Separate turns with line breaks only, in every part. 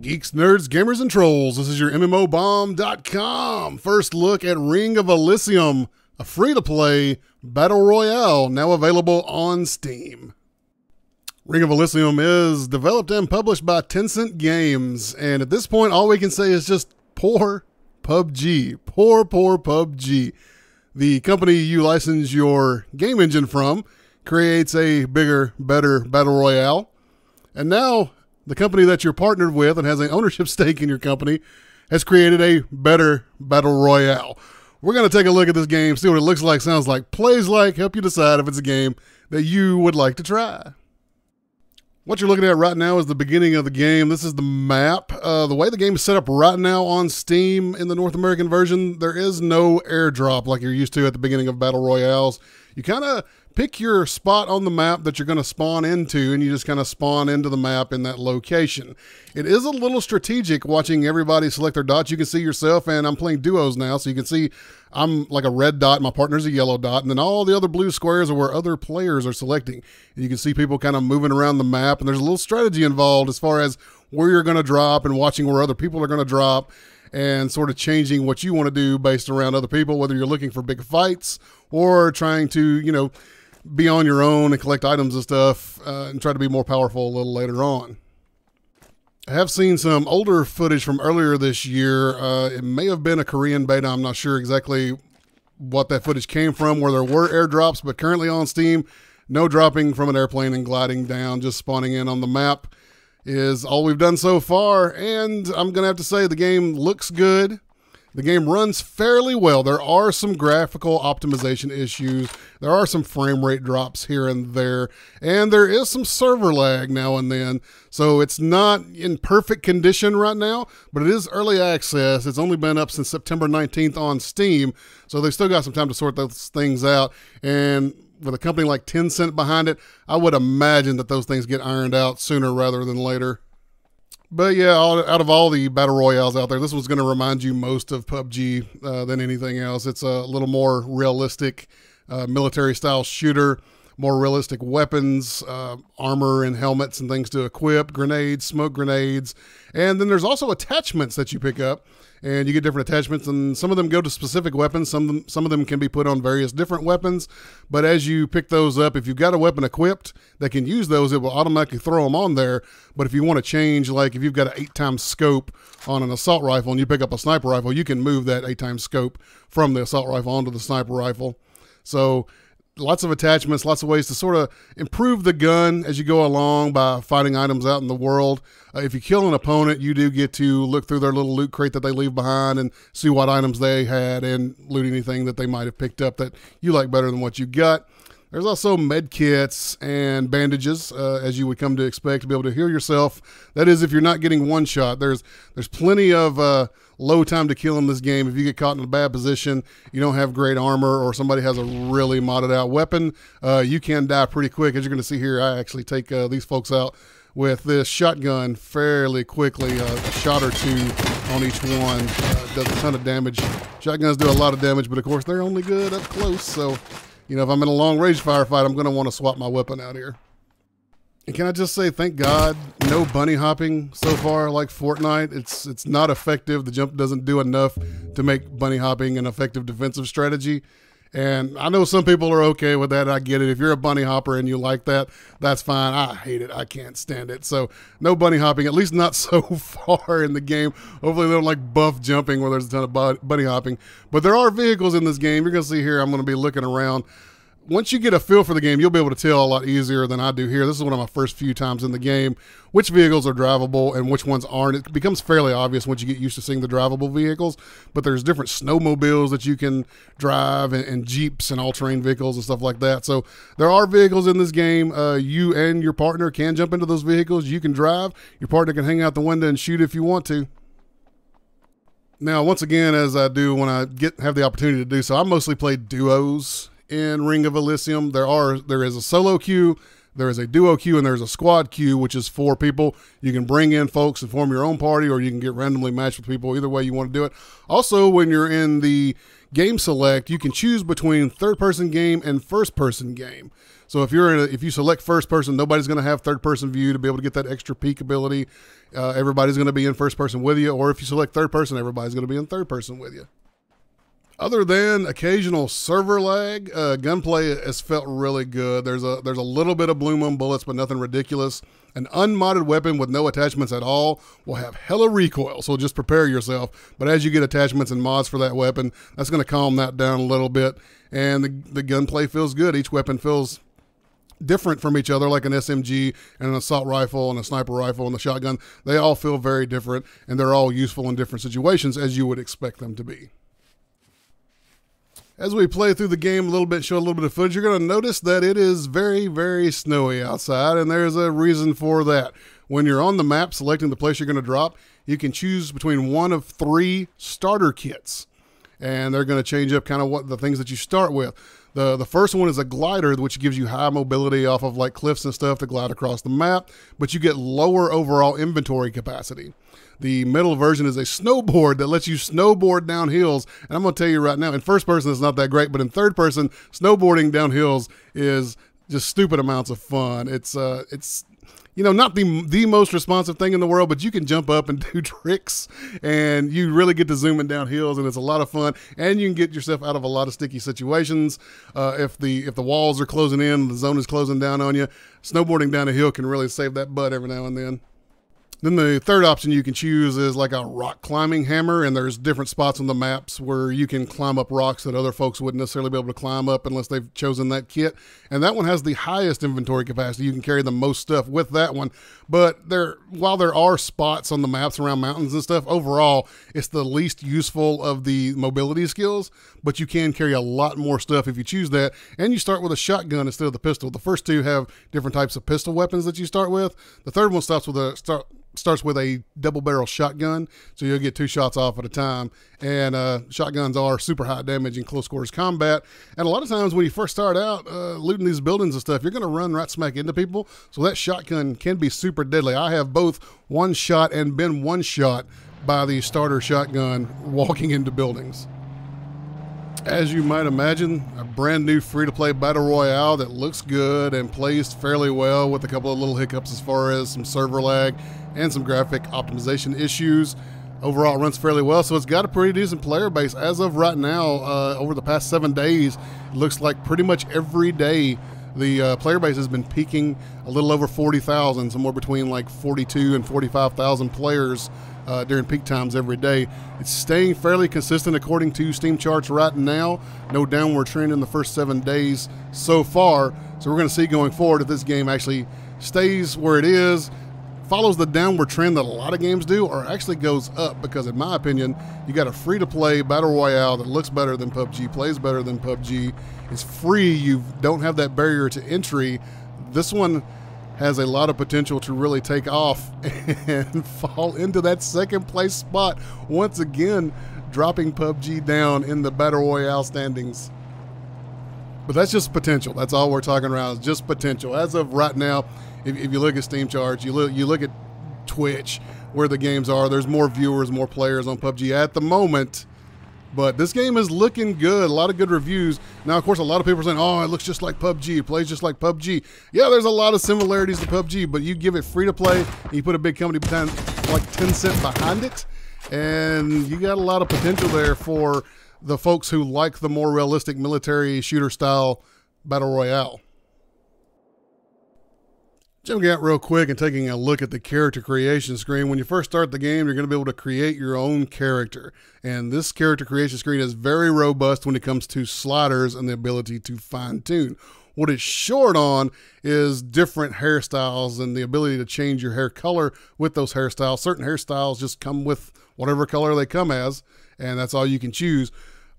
Geeks, nerds, gamers, and trolls, this is your MMOBomb.com. First look at Ring of Elysium, a free-to-play battle royale now available on Steam. Ring of Elysium is developed and published by Tencent Games, and at this point all we can say is just poor PUBG. Poor PUBG. The company you license your game engine from creates a bigger, better battle royale, and now the company that you're partnered with and has an ownership stake in your company has created a better battle royale. We're going to take a look at this game, see what it looks like, sounds like, plays like, help you decide if it's a game that you would like to try. What you're looking at right now is the beginning of the game. This is the map. The way the game is set up right now on Steam in the North American version, there is no airdrop like you're used to at the beginning of battle royales. You kind of pick your spot on the map that you're going to spawn into, and you just kind of spawn into the map in that location. It is a little strategic watching everybody select their dots. You can see yourself, and I'm playing duos now, so you can see I'm like a red dot, my partner's a yellow dot, and then all the other blue squares are where other players are selecting. And you can see people kind of moving around the map, and there's a little strategy involved as far as where you're going to drop and watching where other people are going to drop, and sort of changing what you want to do based around other people, whether you're looking for big fights or trying to, you know, be on your own and collect items and stuff and try to be more powerful a little later on. I have seen some older footage from earlier this year. It may have been a Korean beta. I'm not sure exactly what that footage came from, where there were airdrops, but currently on Steam, no dropping from an airplane and gliding down, just spawning in on the map is all we've done so far. And I'm going to have to say the game looks good. The game runs fairly well. There are some graphical optimization issues. There are some frame rate drops here and there. And there is some server lag now and then. So it's not in perfect condition right now, but it is early access. It's only been up since September 19th on Steam. So they've still got some time to sort those things out. And with a company like Tencent behind it, I would imagine that those things get ironed out sooner rather than later. But yeah, out of all the battle royales out there, this one's going to remind you most of PUBG than anything else. It's a little more realistic military-style shooter, more realistic weapons, armor and helmets and things to equip, grenades, smoke grenades. And then there's also attachments that you pick up, and you get different attachments, and some of them go to specific weapons. Some of them can be put on various different weapons. But as you pick those up, if you've got a weapon equipped that can use those, it will automatically throw them on there. But if you want to change, like if you've got an 8x scope on an assault rifle and you pick up a sniper rifle, you can move that 8x scope from the assault rifle onto the sniper rifle. So lots of attachments, lots of ways to sort of improve the gun as you go along by finding items out in the world. If you kill an opponent, you do get to look through their little loot crate that they leave behind and see what items they had and loot anything that they might have picked up that you like better than what you got. There's also med kits and bandages, as you would come to expect, to be able to heal yourself. That is, if you're not getting one shot. There's plenty of low time to kill in this game. If you get caught in a bad position, you don't have great armor, or somebody has a really modded out weapon, you can die pretty quick. As you're going to see here, I actually take these folks out with this shotgun fairly quickly. A shot or two on each one does a ton of damage. Shotguns do a lot of damage, but of course they're only good up close. So, you know, if I'm in a long range firefight, I'm going to want to swap my weapon out here. And can I just say, thank God, no bunny hopping so far like Fortnite. It's not effective. The jump doesn't do enough to make bunny hopping an effective defensive strategy. And I know some people are okay with that. I get it. If you're a bunny hopper and you like that, that's fine. I hate it. I can't stand it. So no bunny hopping, at least not so far in the game. Hopefully they don't like buff jumping where there's a ton of bunny hopping. But there are vehicles in this game. You're going to see here, I'm going to be looking around. Once you get a feel for the game, you'll be able to tell a lot easier than I do here. This is one of my first few times in the game, which vehicles are drivable and which ones aren't. It becomes fairly obvious once you get used to seeing the drivable vehicles, but there's different snowmobiles that you can drive and Jeeps and all-terrain vehicles and stuff like that. So there are vehicles in this game. You and your partner can jump into those vehicles. You can drive. Your partner can hang out the window and shoot if you want to. Now, once again, as I do when I have the opportunity to do so, I mostly play duos in Ring of Elysium. There is a solo queue, there is a duo queue, and there's a squad queue, which is 4 people. You can bring in folks and form your own party, or you can get randomly matched with people. Either way you want to do it. Also, when you're in the game select, you can choose between third-person game and first-person game. So if you select first-person, nobody's going to have third-person view to be able to get that extra peek ability. Everybody's going to be in first-person with you, or if you select third-person, everybody's going to be in third-person with you. Other than occasional server lag, gunplay has felt really good. There's a little bit of bloom on bullets, but nothing ridiculous. An unmodded weapon with no attachments at all will have hella recoil, so just prepare yourself. But as you get attachments and mods for that weapon, that's going to calm that down a little bit. And the gunplay feels good. Each weapon feels different from each other, like an SMG and an assault rifle and a sniper rifle and the shotgun. They all feel very different, and they're all useful in different situations, as you would expect them to be. As we play through the game a little bit, show a little bit of footage, you're going to notice that it is very, very snowy outside, and there's a reason for that. When you're on the map selecting the place you're going to drop, you can choose between one of 3 starter kits, and they're going to change up kind of what the things that you start with. The first one is a glider, which gives you high mobility off of like cliffs and stuff to glide across the map, but you get lower overall inventory capacity. The middle version is a snowboard that lets you snowboard down hills. And I'm going to tell you right now, in first person, it's not that great, but in third person, snowboarding down hills is just stupid amounts of fun. It's you know, not the most responsive thing in the world, but you can jump up and do tricks, and you really get to zooming down hills, and it's a lot of fun, and you can get yourself out of a lot of sticky situations. If the walls are closing in, the zone is closing down on you, snowboarding down a hill can really save that butt every now and then. Then the third option you can choose is like a rock climbing hammer, and there's different spots on the maps where you can climb up rocks that other folks wouldn't necessarily be able to climb up unless they've chosen that kit. And that one has the highest inventory capacity. You can carry the most stuff with that one. But while there are spots on the maps around mountains and stuff, overall, it's the least useful of the mobility skills, but you can carry a lot more stuff if you choose that. And you start with a shotgun instead of the pistol. The first 2 have different types of pistol weapons that you start with. The third one starts with a double barrel shotgun, so you'll get 2 shots off at a time. And shotguns are super high damage in close quarters combat. And a lot of times when you first start out looting these buildings and stuff, you're going to run right smack into people. So that shotgun can be super deadly. I have both one shot and been one shot by the starter shotgun walking into buildings. As you might imagine, a brand new free-to-play battle royale that looks good and plays fairly well, with a couple of little hiccups as far as some server lag and some graphic optimization issues. Overall, it runs fairly well, so it's got a pretty decent player base. As of right now, over the past 7 days, it looks like pretty much every day the player base has been peaking a little over 40,000, somewhere between like 42 and 45,000 players during peak times every day. It's staying fairly consistent according to Steam charts right now. No downward trend in the first 7 days so far. So we're going to see going forward if this game actually stays where it is, follows the downward trend that a lot of games do, or actually goes up, because in my opinion, you got a free-to-play battle royale that looks better than PUBG, plays better than PUBG, it's free, you don't have that barrier to entry. This one has a lot of potential to really take off and fall into that second place spot, once again dropping PUBG down in the battle royale standings. But that's just potential. That's all we're talking about, is just potential. As of right now, if you look at Steam charts, you look at Twitch, where the games are, there's more viewers, more players on PUBG at the moment. But this game is looking good. A lot of good reviews. Now, of course, a lot of people are saying, oh, it looks just like PUBG. It plays just like PUBG. Yeah, there's a lot of similarities to PUBG, but you give it free to play, and you put a big company behind, like Tencent behind it, and you got a lot of potential there for the folks who like the more realistic military shooter style battle royale. Jumping out real quick and taking a look at the character creation screen. When you first start the game, you're going to be able to create your own character. And this character creation screen is very robust when it comes to sliders and the ability to fine tune. What it's short on is different hairstyles and the ability to change your hair color with those hairstyles. Certain hairstyles just come with whatever color they come as, and that's all you can choose.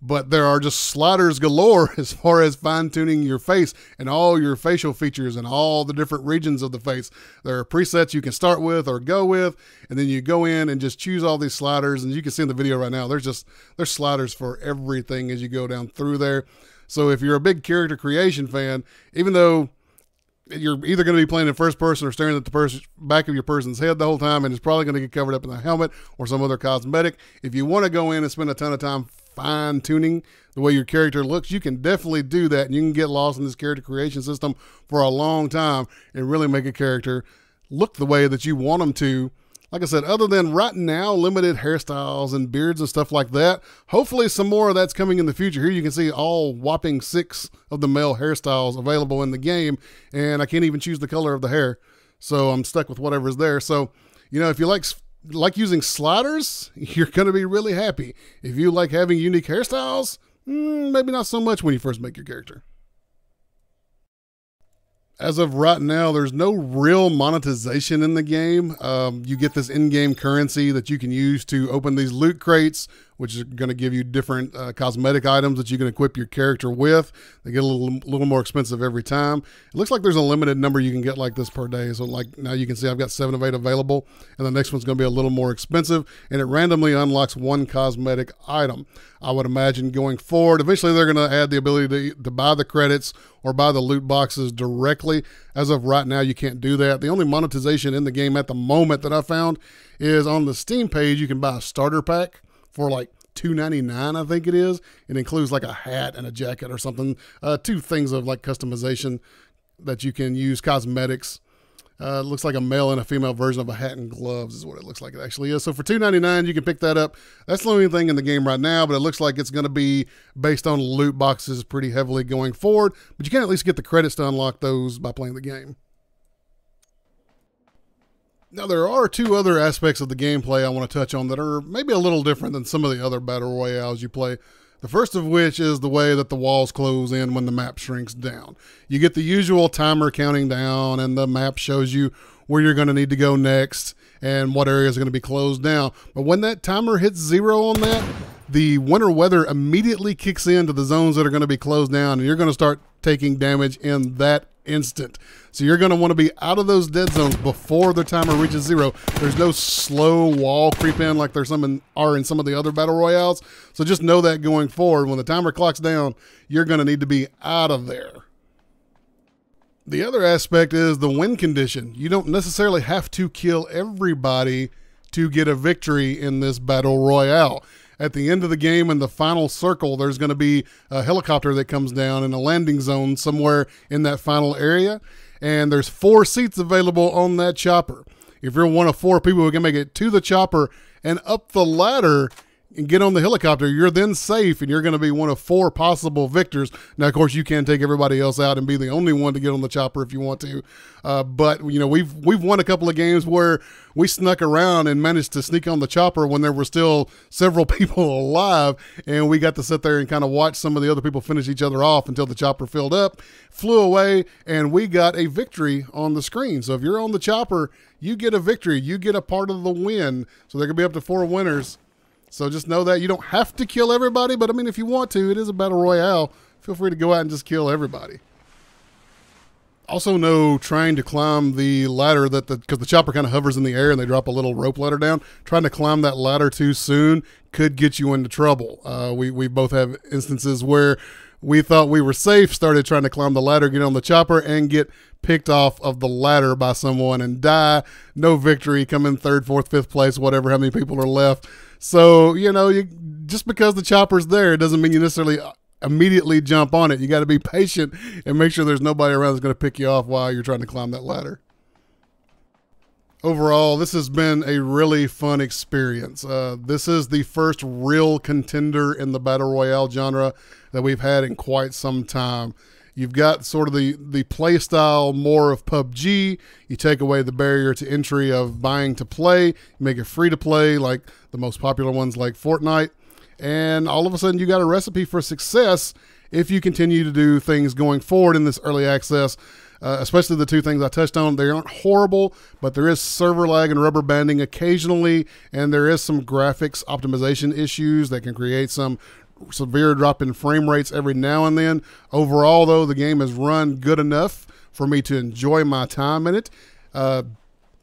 But there are just sliders galore as far as fine-tuning your face and all your facial features and all the different regions of the face. There are presets you can start with or go with, and then you go in and just choose all these sliders. And you can see in the video right now, there's sliders for everything as you go down through there. So if you're a big character creation fan, even though you're either going to be playing in first person or staring at the back of your person's head the whole time, and it's probably going to get covered up in the helmet or some other cosmetic, if you want to go in and spend a ton of time fine tuning the way your character looks, you can definitely do that. And you can get lost in this character creation system for a long time and really make a character look the way that you want them to. Like I said, other than right now, limited hairstyles and beards and stuff like that, hopefully some more of that's coming in the future. Here you can see all whopping 6 of the male hairstyles available in the game, and I can't even choose the color of the hair. So I'm stuck with whatever's there. So, you know, if you like using sliders, you're going to be really happy. If you like having unique hairstyles, maybe not so much when you first make your character. As of right now, there's no real monetization in the game. You get this in-game currency that you can use to open these loot crates, which is going to give you different cosmetic items that you can equip your character with. They get a little more expensive every time. It looks like there's a limited number you can get like this per day. So like now you can see I've got 7 of 8 available, and the next one's going to be a little more expensive, and it randomly unlocks 1 cosmetic item. I would imagine going forward, eventually they're going to add the ability to buy the credits or buy the loot boxes directly. As of right now, you can't do that. The only monetization in the game at the moment that I found is on the Steam page. You can buy a starter pack for like $2.99, I think it is. It includes like a hat and a jacket or something. 2 things of like customization that you can use, cosmetics. It looks like a male and a female version of a hat and gloves is what it looks like it actually is. So for $2.99, you can pick that up. That's the only thing in the game right now, but it looks like it's going to be based on loot boxes pretty heavily going forward. But you can at least get the credits to unlock those by playing the game. Now, there are 2 other aspects of the gameplay I want to touch on that are maybe a little different than some of the other battle royales you play. The first of which is the way that the walls close in when the map shrinks down. You get the usual timer counting down, and the map shows you where you're going to need to go next and what areas are going to be closed down. But when that timer hits 0 on that, the winter weather immediately kicks into the zones that are going to be closed down, and you're going to start taking damage in that instant. So you're going to want to be out of those dead zones before the timer reaches 0. There's no slow wall creep in like there's in some of the other battle royales. So just know that going forward, when the timer clocks down, you're going to need to be out of there. The other aspect is the win condition. You don't necessarily have to kill everybody to get a victory in this battle royale. At the end of the game, in the final circle, there's going to be a helicopter that comes down in a landing zone somewhere in that final area. And there's 4 seats available on that chopper. If you're one of 4 people who can make it to the chopper and up the ladder and get on the helicopter, you're then safe, and you're going to be one of 4 possible victors. Now, of course, you can take everybody else out and be the only one to get on the chopper if you want to. But you know, we've won a couple of games where we snuck around and managed to sneak on the chopper when there were still several people alive, and we got to sit there and kind of watch some of the other people finish each other off until the chopper filled up, flew away, and we got a victory on the screen. So if you're on the chopper, you get a victory. You get a part of the win. So there could be up to 4 winners. So just know that you don't have to kill everybody, but I mean, if you want to, it is a battle royale. Feel free to go out and just kill everybody. Also know trying to climb the ladder because the chopper kind of hovers in the air and they drop a little rope ladder down. Trying to climb that ladder too soon could get you into trouble. We both have instances where we thought we were safe, started trying to climb the ladder, get on the chopper, and get picked off of the ladder by someone and die. No victory, come in 3rd, 4th, 5th place, whatever, how many people are left. So, you know, just because the chopper's there doesn't mean you necessarily immediately jump on it. You got to be patient and make sure there's nobody around that's going to pick you off while you're trying to climb that ladder. Overall, this has been a really fun experience. This is the first real contender in the Battle Royale genre that we've had in quite some time. You've got sort of the play style more of PUBG. You take away the barrier to entry of buying to play, make it free to play like the most popular ones like Fortnite. And all of a sudden you got a recipe for success if you continue to do things going forward in this early access. Especially the 2 things I touched on. They aren't horrible, but there is server lag and rubber banding occasionally, and there is some graphics optimization issues that can create some severe drop in frame rates every now and then. Overall, though, the game has run good enough for me to enjoy my time in it.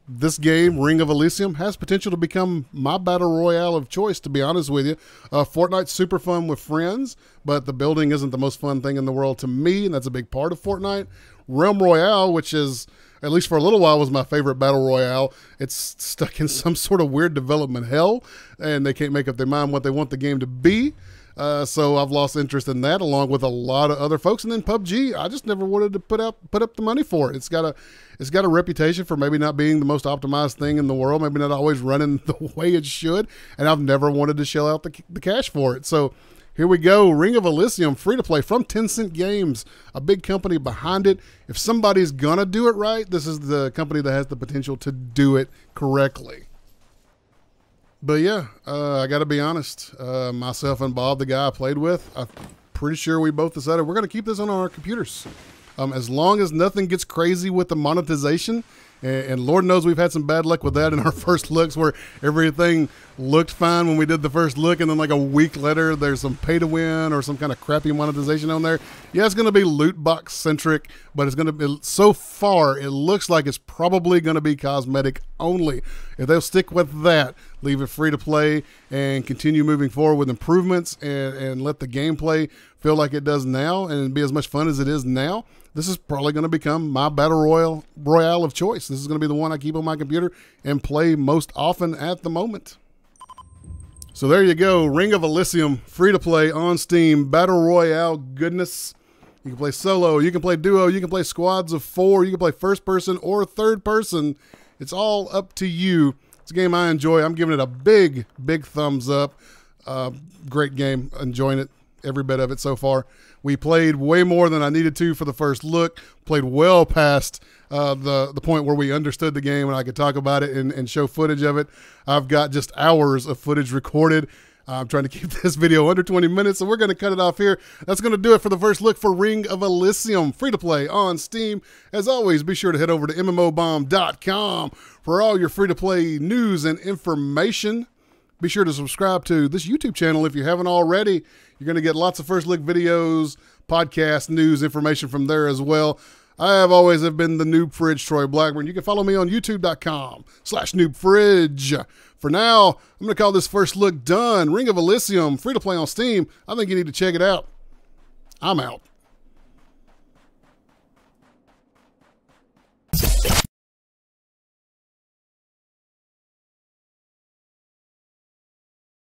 This game, Ring of Elysium, has potential to become my battle royale of choice, to be honest with you. Fortnite's super fun with friends, but the building isn't the most fun thing in the world to me, and that's a big part of Fortnite. Realm Royale, which is, at least for a little while, was my favorite battle royale. It's stuck in some sort of weird development hell, and they can't make up their mind what they want the game to be. So I've lost interest in that, along with a lot of other folks. And then PUBG, I just never wanted to put up the money for it. It's got a reputation for maybe not being the most optimized thing in the world, maybe not always running the way it should, and I've never wanted to shell out the cash for it. So here we go, Ring of Elysium, free to play from Tencent Games, a big company behind it. If somebody's gonna do it right, this is the company that has the potential to do it correctly. But yeah, I got to be honest. Myself and Bob, the guy I played with, I'm pretty sure we both decided we're going to keep this on our computers. As long as nothing gets crazy with the monetization, and Lord knows we've had some bad luck with that in our first looks, where everything looked fine when we did the first look, and then like a week later, there's some pay to win or some kind of crappy monetization on there. Yeah, it's going to be loot box centric, but it's going to be, so far, it looks like it's probably going to be cosmetic only. If they'll stick with that, leave it free to play, and continue moving forward with improvements, and let the gameplay feel like it does now and be as much fun as it is now, this is probably going to become my battle royale of choice. This is going to be the one I keep on my computer and play most often at the moment. So there you go, Ring of Elysium, free to play on Steam, battle royale goodness. You can play solo, you can play duo, you can play squads of 4, you can play first person or third person. It's all up to you. It's a game I enjoy. I'm giving it a big, big thumbs up. Great game, enjoying it, every bit of it so far. We played way more than I needed to for the first look, played well past the point where we understood the game and I could talk about it and show footage of it. I've got just hours of footage recorded. I'm trying to keep this video under 20 minutes, so we're going to cut it off here. That's going to do it for the first look for Ring of Elysium, free to play on Steam. As always, be sure to head over to MMOBomb.com for all your free to play news and information. Be sure to subscribe to this YouTube channel if you haven't already. You're going to get lots of first look videos, podcasts, news, information from there as well. I have always been the Noob Fridge, Troy Blackburn. You can follow me on youtube.com/noobfridge. For now, I'm going to call this first look done. Ring of Elysium, free to play on Steam. I think you need to check it out. I'm out.